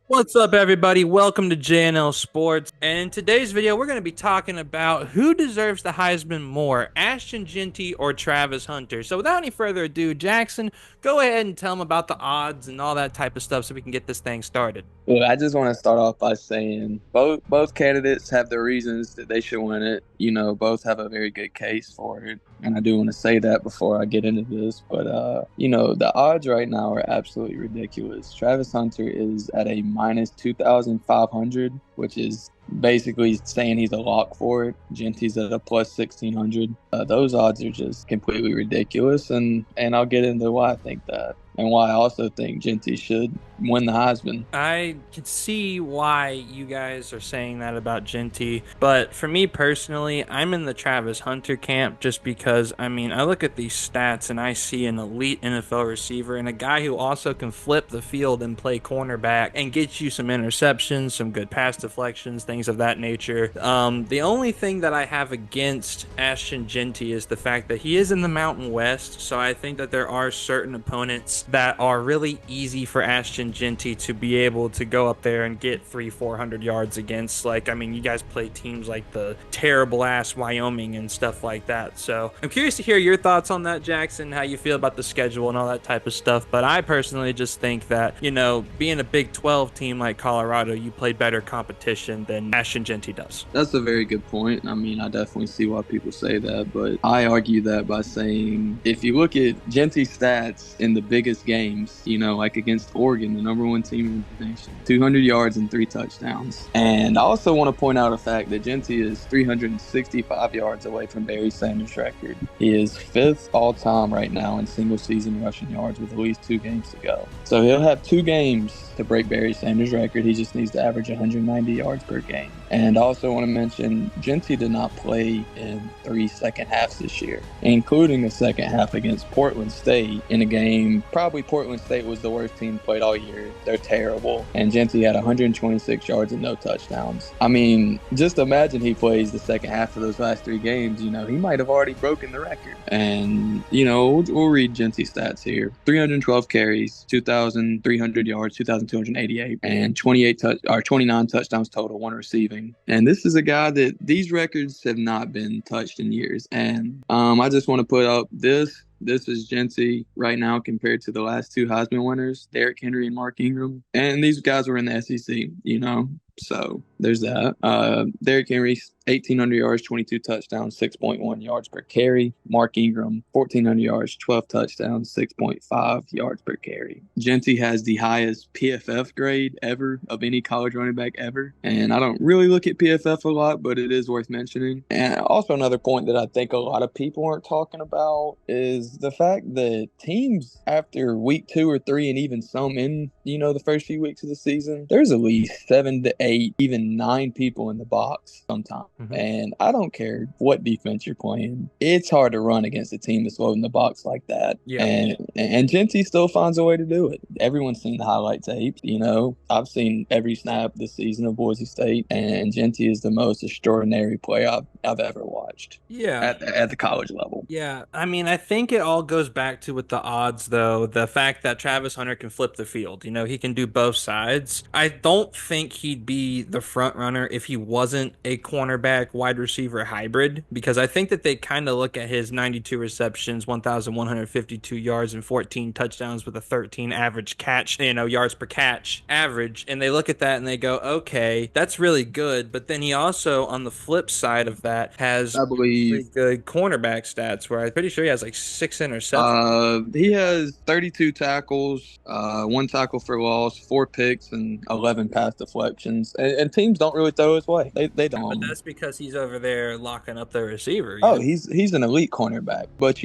What's up, everybody? Welcome to JNL Sports. And in today's video, we're going to be talking about who deserves the Heisman more, Ashton Jeanty or Travis Hunter. So, without any further ado, Jackson, go ahead and tell them about the odds and all that type of stuff so we can get this thing started. Well, I just want to start off by saying both candidates have their reasons that they should win it. Both have a very good case for it, and I do want to say that before I get into this. But the odds right now are absolutely ridiculous. Travis Hunter is at a minus 2,500, which is basically saying he's a lock for it. Genty's at a plus 1,600. Those odds are just completely ridiculous, and I'll get into why I think that and why I also think Genty should win the Heisman. I can see why you guys are saying that about Jeanty, but for me personally, I'm in the Travis Hunter camp just because, I look at these stats and I see an elite NFL receiver and a guy who also can flip the field and play cornerback and get you some interceptions, some good pass deflections, things of that nature. The only thing that I have against Ashton Jeanty is the fact that he is in the Mountain West, so I think that there are certain opponents that are really easy for Ashton Jeanty to be able to go up there and get 300-400 yards against. You guys play teams like the terrible ass Wyoming and stuff like that. So I'm curious to hear your thoughts on that, Jackson, how you feel about the schedule and all that type of stuff. But I personally just think that, being a Big 12 team like Colorado, you play better competition than Ashton Jeanty does. That's a very good point. I definitely see why people say that, but I argue that by saying if you look at Genty's stats in the biggest games, like against Oregon, the number one team in the nation, 200 yards and 3 touchdowns. And I also want to point out a fact that Genty is 365 yards away from Barry Sanders' record. He is fifth all time right now in single season rushing yards with at least 2 games to go. So he'll have 2 games to break Barry Sanders' record. He just needs to average 190 yards per game. And I also want to mention Gentry did not play in 3 second halves this year, including the second half against Portland State in a game. Probably Portland State was the worst team played all year. They're terrible. And Gentry had 126 yards and no touchdowns. Just imagine he plays the second half of those last 3 games. He might have already broken the record. And, we'll read Gentry's stats here. 312 carries, 2,300 yards, 2,288, and 29 touchdowns total, 1 receiving. And this is a guy that these records have not been touched in years. And I just want to put up this. This is Gentry right now compared to the last 2 Heisman winners, Derrick Henry and Mark Ingram. And these guys were in the SEC, So there's that. Derrick Henry, 1,800 yards, 22 touchdowns, 6.1 yards per carry. Mark Ingram, 1,400 yards, 12 touchdowns, 6.5 yards per carry. Gentry has the highest PFF grade ever of any college running back ever. And I don't really look at PFF a lot, but it is worth mentioning. And also another point that I think a lot of people aren't talking about is the fact that teams after week 2 or 3 and even some in, the first few weeks of the season, there's at least 7 to 8, even 9 people in the box sometimes. Mm-hmm. And I don't care what defense you're playing. It's hard to run against a team that's loading the box like that. Yeah. And Gentry still finds a way to do it. Everyone's seen the highlight tape. I've seen every snap this season of Boise State, and Gentry is the most extraordinary player I've ever watched. Yeah. At the college level. Yeah, I think it all goes back to with the odds, though. The fact that Travis Hunter can flip the field. He can do both sides. I don't think he'd be the front runner if he wasn't a cornerback wide receiver hybrid, because I think that they kind of look at his 92 receptions, 1,152 yards, and 14 touchdowns with a 13 average catch, yards per catch average. And they look at that and they go, okay, that's really good. But then he also, on the flip side of that, has I pretty believe good cornerback stats where I'm pretty sure he has like 6 interceptions. he has 32 tackles, 1 tackle for loss, 4 picks, and 11 pass deflections. And teams don't really throw his way. They But don't. that's because he's over there locking up the receiver. Oh, he's an elite cornerback. But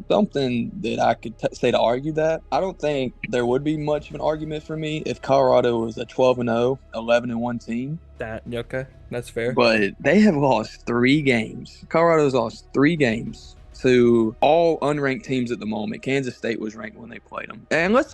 something that I could say to argue that I don't think there would be much of an argument for me if Colorado was a 12-0, 11-1 team. That okay, that's fair. But they have lost 3 games. Colorado's lost 3 games to all unranked teams at the moment. Kansas State was ranked when they played them. And let's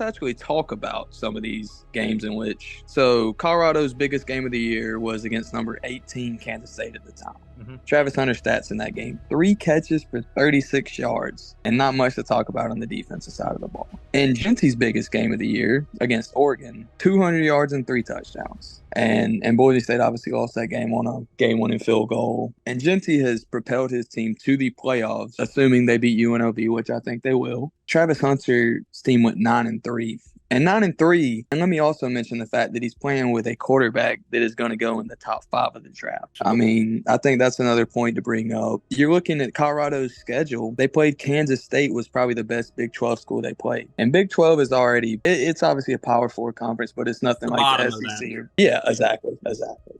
actually talk about some of these games in which. So Colorado's biggest game of the year was against number 18 Kansas State at the time. Hmm. Travis Hunter stats in that game: 3 catches for 36 yards, and not much to talk about on the defensive side of the ball. In Genty's biggest game of the year against Oregon, 200 yards and 3 touchdowns. And Boise State obviously lost that game on a game-winning field goal. And Jeanty has propelled his team to the playoffs, assuming they beat UNLV, which I think they will. Travis Hunter's team went 9-3. And 9-3, and let me also mention the fact that he's playing with a quarterback that is going to go in the top 5 of the draft. I mean, I think that's another point to bring up. You're looking at Colorado's schedule. They played Kansas State, was probably the best Big 12 school they played. And Big 12 is already, it's obviously a Power 4 conference, but it's nothing The like the bottom of SEC. that. Yeah, exactly.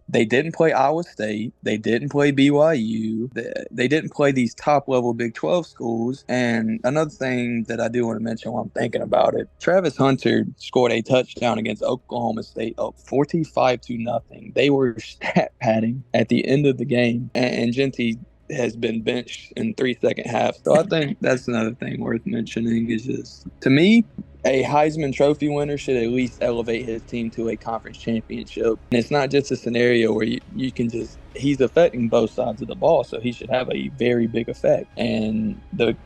They didn't play Iowa State. They didn't play BYU. They didn't play these top-level Big 12 schools. And another thing that I do want to mention while I'm thinking about it, Travis Hunter scored a touchdown against Oklahoma State up 45-0. They were stat padding at the end of the game, and Jeanty has been benched in 3 second half. So I think that's another thing worth mentioning is just, to me, a Heisman Trophy winner should at least elevate his team to a conference championship. And it's not just a scenario where you can just, he's affecting both sides of the ball, so he should have a very big effect. And the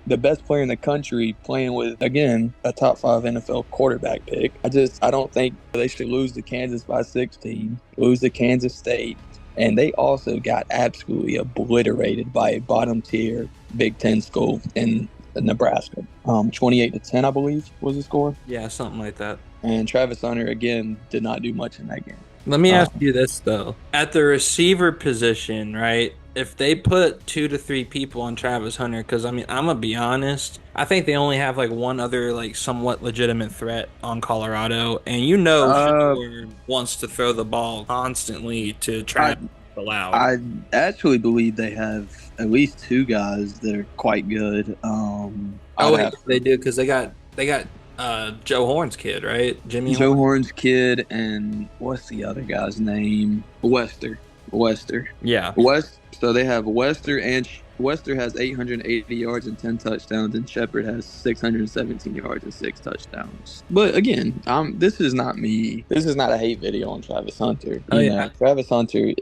best player in the country playing with, again, a top 5 NFL quarterback pick. I don't think they should lose to Kansas by 16, lose to Kansas State. And they also got absolutely obliterated by a bottom tier Big Ten school in Nebraska. 28-10, I believe, was the score. Yeah, something like that. And Travis Hunter, again, did not do much in that game. Let me ask you this, though. At the receiver position, right? If they put 2 to 3 people on Travis Hunter, because, I mean, I'm going to be honest, I think they only have, like, one other, like, somewhat legitimate threat on Colorado. And you know Shador wants to throw the ball constantly to Travis allowed. I actually believe they have at least 2 guys that are quite good. They do, because they got Joe Horn's kid, right? Joe Horn's kid, and what's the other guy's name? Wester. Yeah. So they have Wester, and Wester has 880 yards and 10 touchdowns, and Shepard has 617 yards and 6 touchdowns. But again, this is not me. This is not a hate video on Travis Hunter. Travis Hunter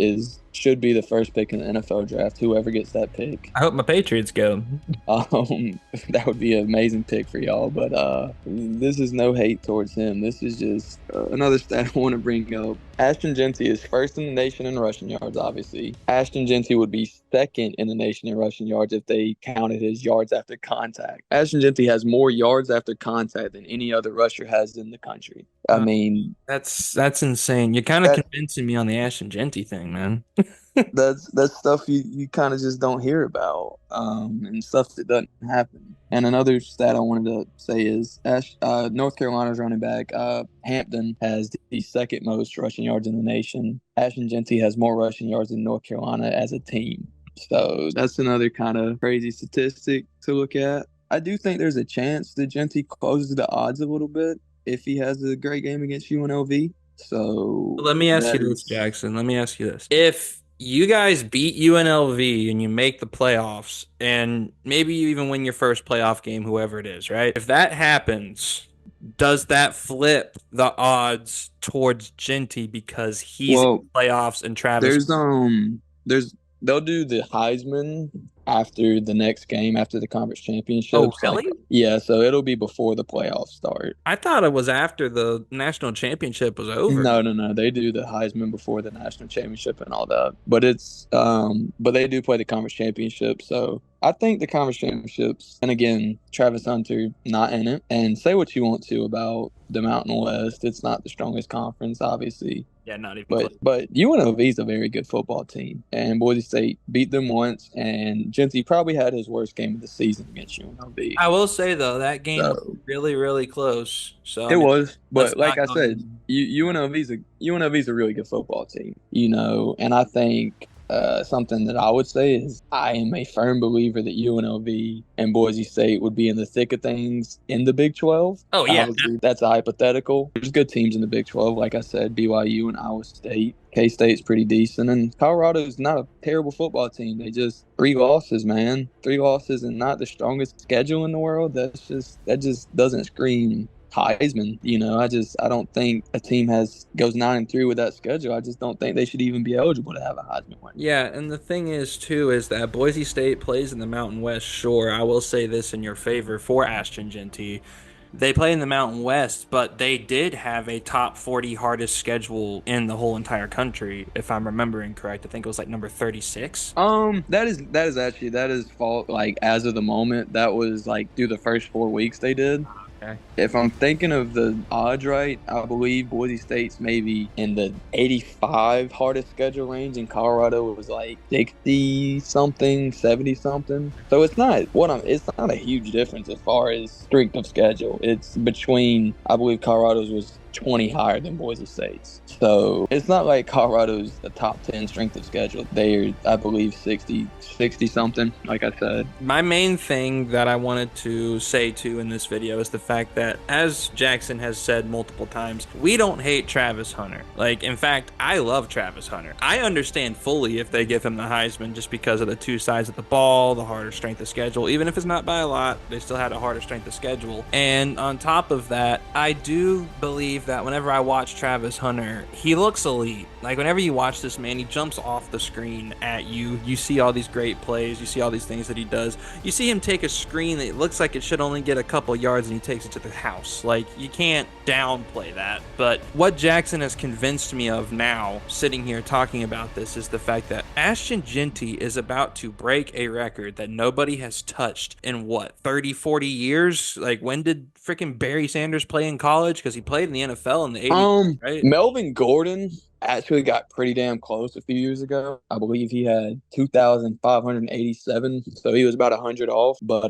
should be the first pick in the NFL draft, whoever gets that pick. I hope my Patriots go. That would be an amazing pick for y'all, but this is no hate towards him. This is just another stat I want to bring up. Ashton Jeanty is first in the nation in rushing yards, obviously. Ashton Jeanty would be second in the nation in rushing yards if they counted his yards after contact. Ashton Jeanty has more yards after contact than any other rusher has in the country. I mean, that's insane. You're kind of convincing me on the Ashton Jeanty thing, man. that's stuff you kind of just don't hear about, and stuff that doesn't happen. And another stat I wanted to say is North Carolina's running back Hampton has the second most rushing yards in the nation. Ashton Jeanty has more rushing yards than North Carolina as a team. So that's another kind of crazy statistic to look at. I do think there's a chance that Jeanty closes the odds a little bit if he has a great game against UNLV. So let me ask you this, Jackson. Let me ask you this. If you guys beat UNLV and you make the playoffs, and maybe you even win your first playoff game, whoever it is, right? If that happens, does that flip the odds towards Jeanty because he's in the playoffs and Travis? They'll do the Heisman after the next game, after the conference championship. Oh, really? Yeah, so it'll be before the playoffs start. I thought it was after the national championship was over. No. They do the Heisman before the national championship and all that. But but they do play the conference championship. So I think the conference championships, and again, Travis Hunter not in it. And say what you want to about the Mountain West, it's not the strongest conference, obviously. Yeah, not even. But UNLV is a very good football team, and Boise State beat them once. And Jeanty probably had his worst game of the season against UNLV. I will say though that game was really, really close. So it was, but like I said, UNLV is a really good football team, and I think. Something that I would say is I am a firm believer that UNLV and Boise State would be in the thick of things in the Big 12. Oh, yeah. Obviously, that's a hypothetical. There's good teams in the Big 12, like I said, BYU and Iowa State. K-State's pretty decent, and Colorado's not a terrible football team. They just 3 losses, man. 3 losses and not the strongest schedule in the world. That just doesn't scream Heisman. I don't think a team goes 9-3 with that schedule. I just don't think they should even be eligible to have a Heisman winner. Yeah, and the thing is too is that Boise State plays in the Mountain West. Sure, I will say this in your favor for Ashton Jeanty. They play in the Mountain West, but they did have a top 40 hardest schedule in the whole entire country, if I'm remembering correct. I think it was like number 36. That is fault. Like as of the moment, that was like through the first 4 weeks they did. Okay. If I'm thinking of the odds right, I believe Boise State's maybe in the 85 hardest schedule range, and Colorado was like 60 something, 70 something. So it's not a huge difference as far as strength of schedule. It's between, I believe Colorado's was 20 higher than Boise State's. So it's not like Colorado's the top 10 strength of schedule. They're, I believe, 60 something, like I said. My main thing that I wanted to say too in this video is the fact that, as Jackson has said multiple times, we don't hate Travis Hunter. Like, in fact, I love Travis Hunter. I understand fully if they give him the Heisman just because of the two sides of the ball, the harder strength of schedule. Even if it's not by a lot, they still had a harder strength of schedule. And on top of that, I do believe that whenever I watch Travis Hunter, he looks elite. Like, whenever you watch this man, he jumps off the screen at you. You see all these great plays. You see all these things that he does. You see him take a screen that looks like it should only get a couple yards, and he takes it to the house. Like, you can't downplay that. But what Jackson has convinced me of now, sitting here talking about this, is the fact that Ashton Jeanty is about to break a record that nobody has touched in, what, 30, 40 years? Like, when did freaking Barry Sanders play in college? Because he played in the NFL in the 80s, right? Melvin Gordon actually got pretty damn close a few years ago. I believe he had 2,587, so he was about 100 off. But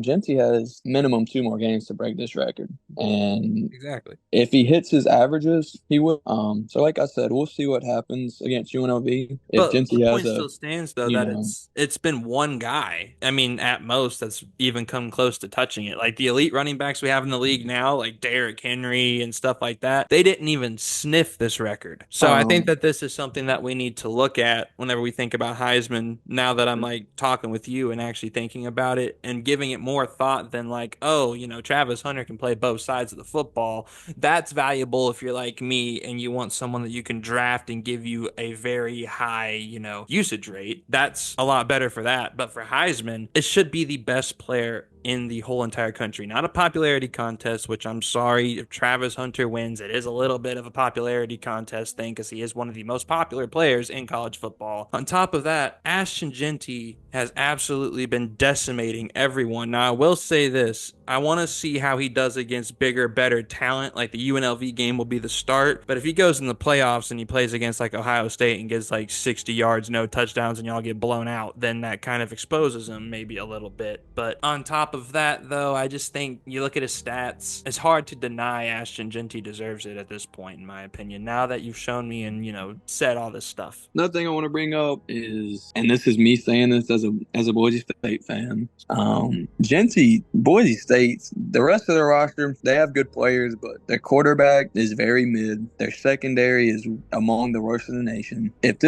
Gentry has minimum 2 more games to break this record, and Exactly. if he hits his averages, he will. So like I said, we'll see what happens against UNLV if But the Gentry has point a still stands, though, you that know. it's been one guy. I mean, at most, that's even come close to touching it. Like the elite running backs we have in the league now, like Derrick Henry and stuff like that, they didn't even sniff this record. So I think Um, that this is something that we need to look at whenever we think about Heisman. Now that I'm like talking with you and actually thinking about it and giving it more thought than like, oh, Travis Hunter can play both sides of the football. That's valuable if you're like me and you want someone that you can draft and give you a very high, usage rate. That's a lot better for that. But for Heisman, it should be the best player in the whole entire country. Not a popularity contest, which I'm sorry, if Travis Hunter wins, it is a little bit of a popularity contest thing because he is one of the most popular players in college football. On top of that, Ashton Jeanty has absolutely been decimating everyone. Now, I will say this. I want to see how he does against bigger, better talent. Like the UNLV game will be the start. But if he goes in the playoffs and he plays against like Ohio State and gets like 60 yards, no touchdowns, and y'all get blown out, then that kind of exposes him maybe a little bit. But on top of that, though, I just think you look at his stats, it's hard to deny Ashton Jeanty deserves it at this point, in my opinion. Now that you've shown me and, said all this stuff. Another thing I want to bring up is, and this is me saying this as a Boise State fan, Boise State, the rest of their roster, they have good players, but their quarterback is very mid. Their secondary is among the worst in the nation. If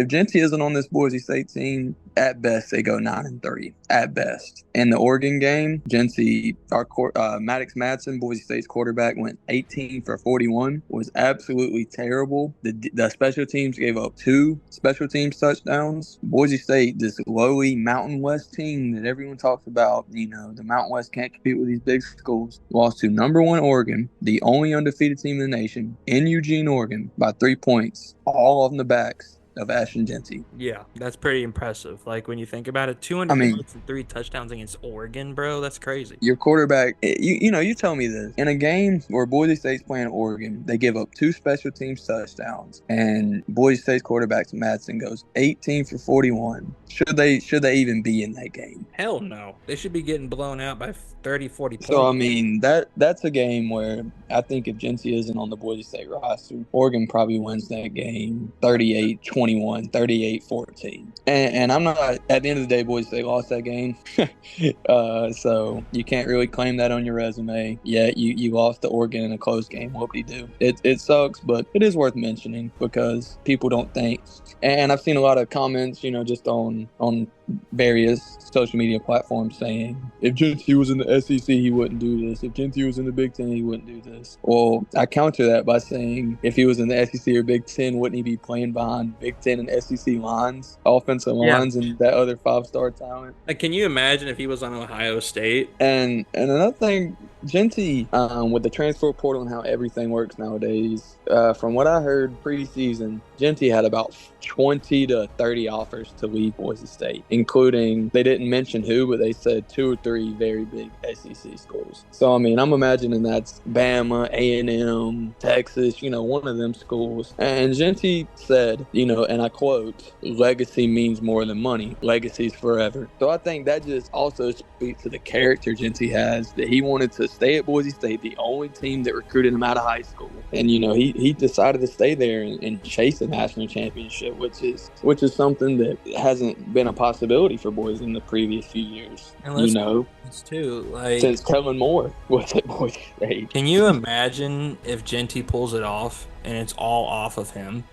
Jeanty isn't on this Boise State team, at best they go 9-3. At best. In the Oregon game, Maddox Madsen, Boise State's quarterback, went 18 for 41. Was absolutely terrible. The special teams gave up 2 special teams touchdowns. Boise State, this lowly Mountain West team that everyone talks about, the Mountain West can't compete with these big schools, lost to number 1 Oregon, the only undefeated team in the nation, in Eugene, Oregon, by 3 points, all on the backs of Ashton Jeanty. Yeah, that's pretty impressive. Like when you think about it, 200 I mean, yards and 3 touchdowns against Oregon, bro. That's crazy. your quarterback, you tell me this. In a game where Boise State's playing Oregon, they give up 2 special teams touchdowns, and Boise State's quarterback Madsen goes 18 for 41. Should they even be in that game? Hell no. They should be getting blown out by 30, 40 points. So, I mean, that's a game where I think if Jeanty isn't on the Boise State roster, Oregon probably wins that game 38-24. 21, 38-14. And I'm not, at the end of the day, boys, they lost that game. So you can't really claim that on your resume. Yeah, you lost to Oregon in a close game. What do you do? It sucks, but it is worth mentioning because people don't think. And I've seen a lot of comments, just on various social media platforms saying if Gentry was in the SEC, he wouldn't do this. If Gentry was in the Big Ten, he wouldn't do this. Well, I counter that by saying if he was in the SEC or Big Ten, wouldn't he be playing behind Big Ten and SEC lines, offensive Yeah. lines, and that other 5-star talent? Like, can you imagine if he was on Ohio State? And another thing, Genty, with the transfer portal and how everything works nowadays, from what I heard preseason, Genty had about 20 to 30 offers to leave Boise State, including, they didn't mention who, but they said 2 or 3 very big SEC schools. So, I mean, I'm imagining that's Bama, A&M, Texas, one of them schools. And Genty said, and I quote, legacy means more than money. Legacy's forever. So I think that just also speaks to the character Genty has, that he wanted to stay at Boise State, the only team that recruited him out of high school. And, he decided to stay there and chase a national championship, which is something that hasn't been a possibility for boys in the previous few years. And let's too, like, Since Kellen Moore was at Boise State. can you imagine if Genty pulls it off and it's all off of him?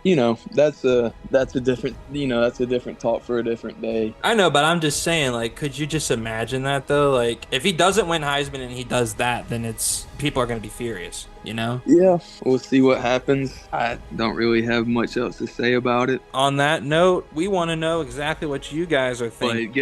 That's a different talk for a different day. I know, but I'm just saying, like, could you just imagine that though? Like, if he doesn't win Heisman and he does that, then people are going to be furious, Yeah, we'll see what happens. I don't really have much else to say about it. On that note, we want to know exactly what you guys are thinking. But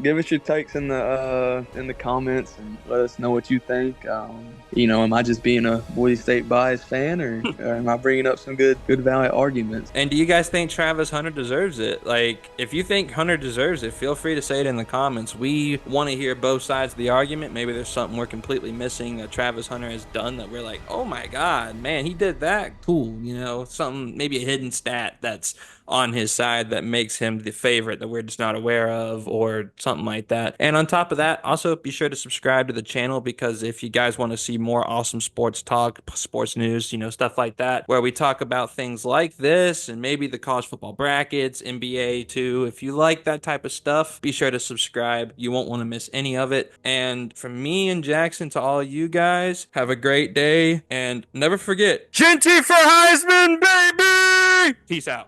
give us your takes in the comments and let us know what you think. Am I just being a Boise State biased fan, or am I bringing up some good valid arguments? And do you guys think Travis Hunter deserves it? Like, if you think Hunter deserves it, feel free to say it in the comments. We want to hear both sides of the argument. Maybe there's something we're completely missing that Travis Hunter has done that we're like, oh my God, man, he did that. Cool. Something, maybe a hidden stat that's on his side that makes him the favorite that we're just not aware of, or something like that. And on top of that, also be sure to subscribe to the channel, because if you guys want to see more awesome sports talk, sports news, stuff like that, where we talk about things like this and maybe the college football brackets, NBA too. If you like that type of stuff, be sure to subscribe. You won't want to miss any of it. And from me and Jackson to all you guys, have a great day, and never forget, Genty for Heisman, baby! Peace out.